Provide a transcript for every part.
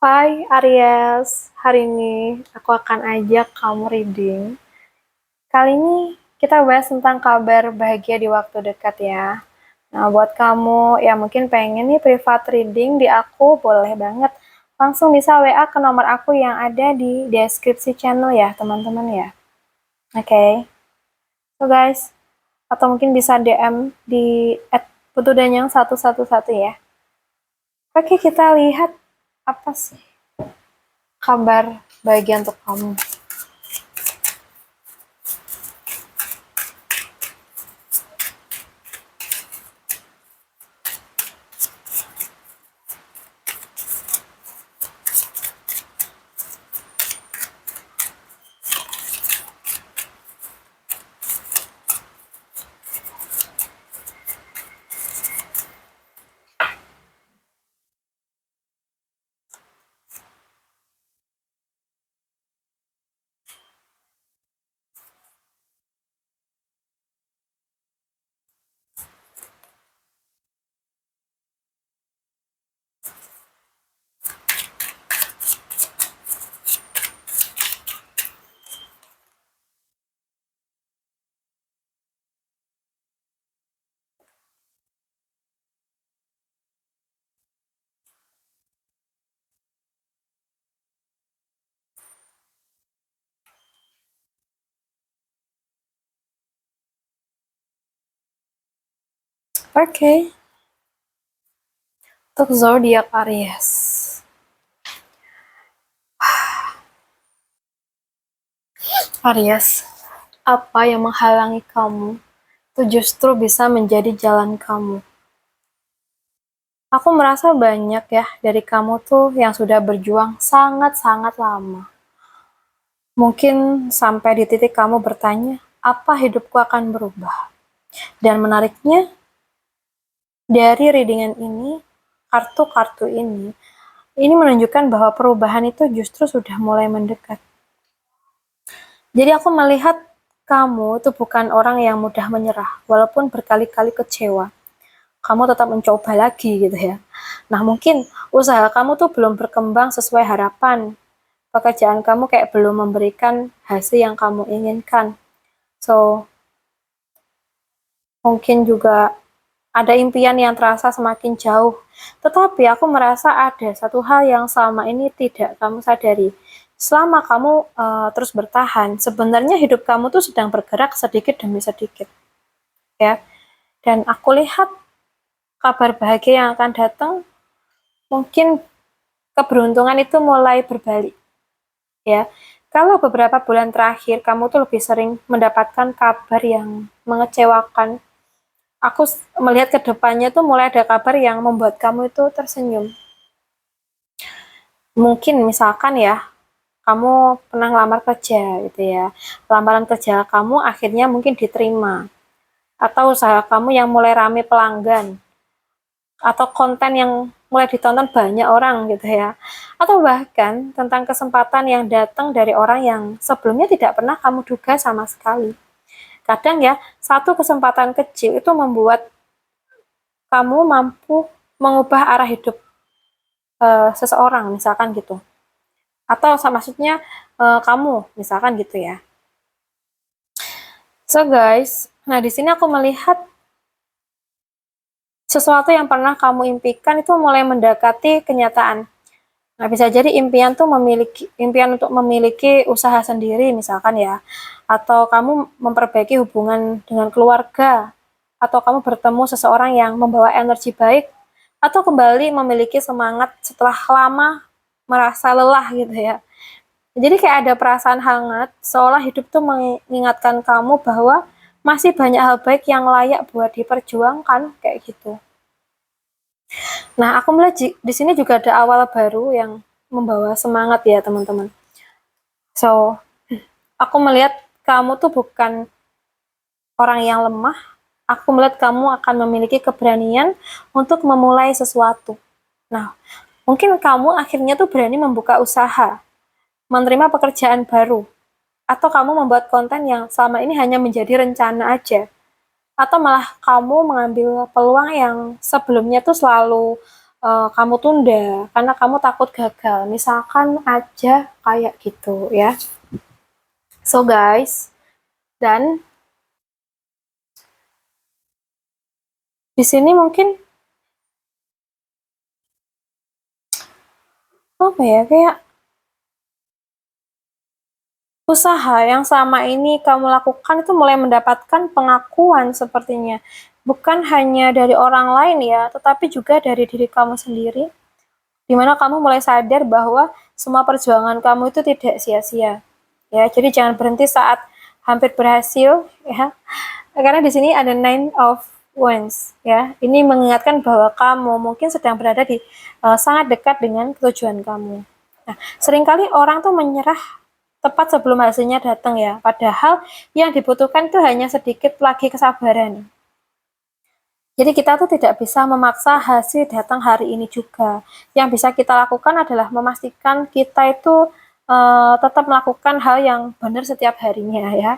Hai Aries, hari ini aku akan ajak kamu reading. Kali ini kita bahas tentang kabar bahagia di waktu dekat ya. Nah, buat kamu yang mungkin pengen nih private reading di aku, boleh banget. Langsung bisa WA ke nomor aku yang ada di deskripsi channel ya, teman-teman ya. Oke. So guys, atau mungkin bisa DM di @putudanyang111 ya. Oke, kita lihat apa sih kabar bahagia untuk kamu. Oke. Untuk zodiak Aries. Aries, apa yang menghalangi kamu itu justru bisa menjadi jalan kamu. Aku merasa banyak ya dari kamu tuh yang sudah berjuang sangat-sangat lama. Mungkin sampai di titik kamu bertanya, apa hidupku akan berubah? Dan menariknya, dari readingan ini, kartu-kartu ini menunjukkan bahwa perubahan itu justru sudah mulai mendekat. Jadi aku melihat kamu itu bukan orang yang mudah menyerah, walaupun berkali-kali kecewa. Kamu tetap mencoba lagi gitu ya. Nah mungkin usaha kamu tuh belum berkembang sesuai harapan. Pekerjaan kamu kayak belum memberikan hasil yang kamu inginkan. So, mungkin juga ada impian yang terasa semakin jauh. Tetapi aku merasa ada satu hal yang selama ini tidak kamu sadari. Selama kamu terus bertahan, sebenarnya hidup kamu tuh sedang bergerak sedikit demi sedikit. Ya. Dan aku lihat kabar bahagia yang akan datang, mungkin keberuntungan itu mulai berbalik. Ya. Kalau beberapa bulan terakhir kamu tuh lebih sering mendapatkan kabar yang mengecewakan, aku melihat ke depannya tuh mulai ada kabar yang membuat kamu itu tersenyum. Mungkin misalkan ya, kamu pernah ngelamar kerja gitu ya. Lamaran kerja kamu akhirnya mungkin diterima. Atau usaha kamu yang mulai rame pelanggan. Atau konten yang mulai ditonton banyak orang gitu ya. Atau bahkan tentang kesempatan yang datang dari orang yang sebelumnya tidak pernah kamu duga sama sekali. Kadang ya, satu kesempatan kecil itu membuat kamu mampu mengubah arah hidup seseorang, misalkan gitu. Atau maksudnya kamu, misalkan gitu ya. So guys, nah di sini aku melihat sesuatu yang pernah kamu impikan itu mulai mendekati kenyataan. Nah, bisa jadi impian untuk memiliki usaha sendiri misalkan ya, atau kamu memperbaiki hubungan dengan keluarga, atau kamu bertemu seseorang yang membawa energi baik, atau kembali memiliki semangat setelah lama merasa lelah gitu ya. Jadi kayak ada perasaan hangat, seolah hidup tuh mengingatkan kamu bahwa masih banyak hal baik yang layak buat diperjuangkan kayak gitu. Nah, aku melihat di sini juga ada awal baru yang membawa semangat ya, teman-teman. So, aku melihat kamu tuh bukan orang yang lemah. Aku melihat kamu akan memiliki keberanian untuk memulai sesuatu. Nah, mungkin kamu akhirnya tuh berani membuka usaha, menerima pekerjaan baru, atau kamu membuat konten yang selama ini hanya menjadi rencana aja. Atau malah kamu mengambil peluang yang sebelumnya tuh selalu kamu tunda karena kamu takut gagal. Misalkan aja kayak gitu ya. So guys, dan di sini mungkin apa ya, kayak usaha yang selama ini kamu lakukan itu mulai mendapatkan pengakuan sepertinya. Bukan hanya dari orang lain ya, tetapi juga dari diri kamu sendiri. Dimana kamu mulai sadar bahwa semua perjuangan kamu itu tidak sia-sia. Ya, jadi jangan berhenti saat hampir berhasil ya. Karena di sini ada Nine of Wands ya. Ini mengingatkan bahwa kamu mungkin sedang berada di sangat dekat dengan tujuan kamu. Nah, seringkali orang tuh menyerah tepat sebelum hasilnya datang ya. Padahal yang dibutuhkan itu hanya sedikit lagi kesabaran. Jadi kita tuh tidak bisa memaksa hasil datang hari ini juga. Yang bisa kita lakukan adalah memastikan kita itu tetap melakukan hal yang benar setiap harinya ya.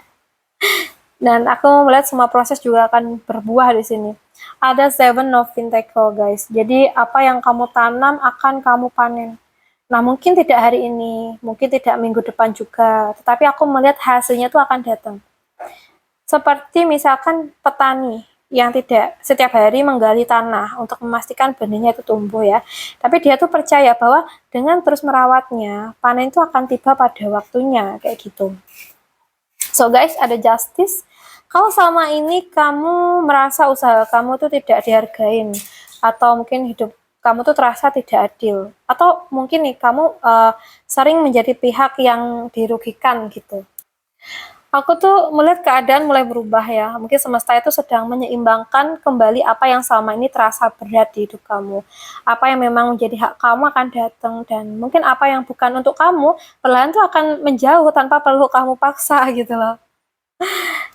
Dan aku melihat semua proses juga akan berbuah di sini. Ada Seven of Pentacles guys. Jadi apa yang kamu tanam akan kamu panen. Nah, mungkin tidak hari ini, mungkin tidak minggu depan juga, tetapi aku melihat hasilnya itu akan datang. Seperti misalkan petani yang tidak setiap hari menggali tanah untuk memastikan benihnya itu tumbuh ya. Tapi dia tuh percaya bahwa dengan terus merawatnya, panen itu akan tiba pada waktunya, kayak gitu. So guys, ada Justice. Kalau selama ini kamu merasa usaha kamu tuh tidak dihargain, atau mungkin hidup kamu tuh terasa tidak adil, atau mungkin nih kamu sering menjadi pihak yang dirugikan gitu. Aku tuh melihat keadaan mulai berubah ya. Mungkin semesta itu sedang menyeimbangkan kembali apa yang selama ini terasa berat di hidup kamu. Apa yang memang menjadi hak kamu akan datang, dan mungkin apa yang bukan untuk kamu perlahan tuh akan menjauh tanpa perlu kamu paksa gitu loh.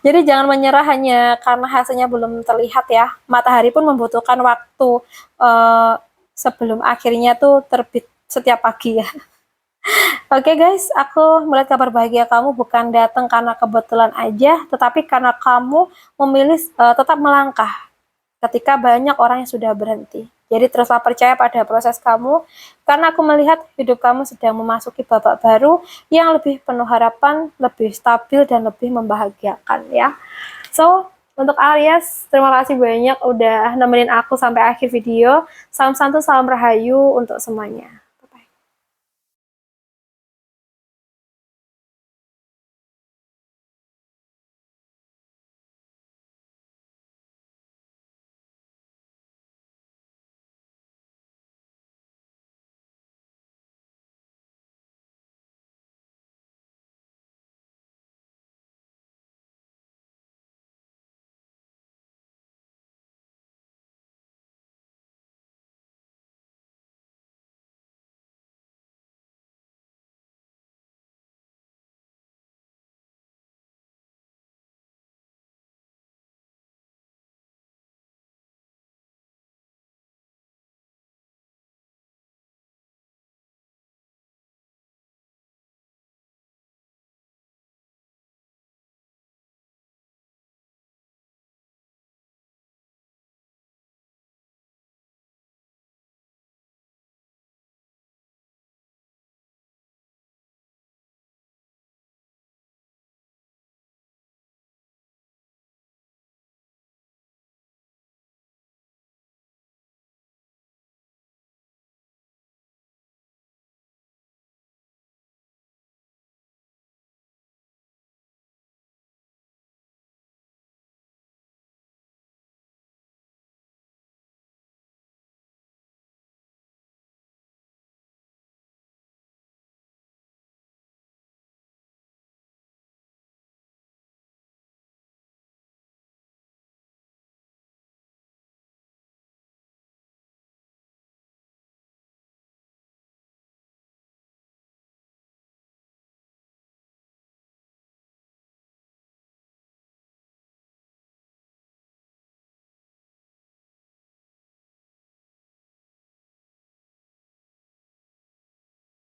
Jadi jangan menyerah hanya karena hasilnya belum terlihat ya. Matahari pun membutuhkan waktu sebelum akhirnya tuh terbit setiap pagi ya. Oke guys, aku melihat kabar bahagia kamu bukan datang karena kebetulan aja, tetapi karena kamu memilih tetap melangkah ketika banyak orang yang sudah berhenti. Jadi teruslah percaya pada proses kamu, karena aku melihat hidup kamu sedang memasuki babak baru yang lebih penuh harapan, lebih stabil, dan lebih membahagiakan ya. So, untuk Aries, terima kasih banyak udah nemenin aku sampai akhir video. Salam santu, salam rahayu untuk semuanya.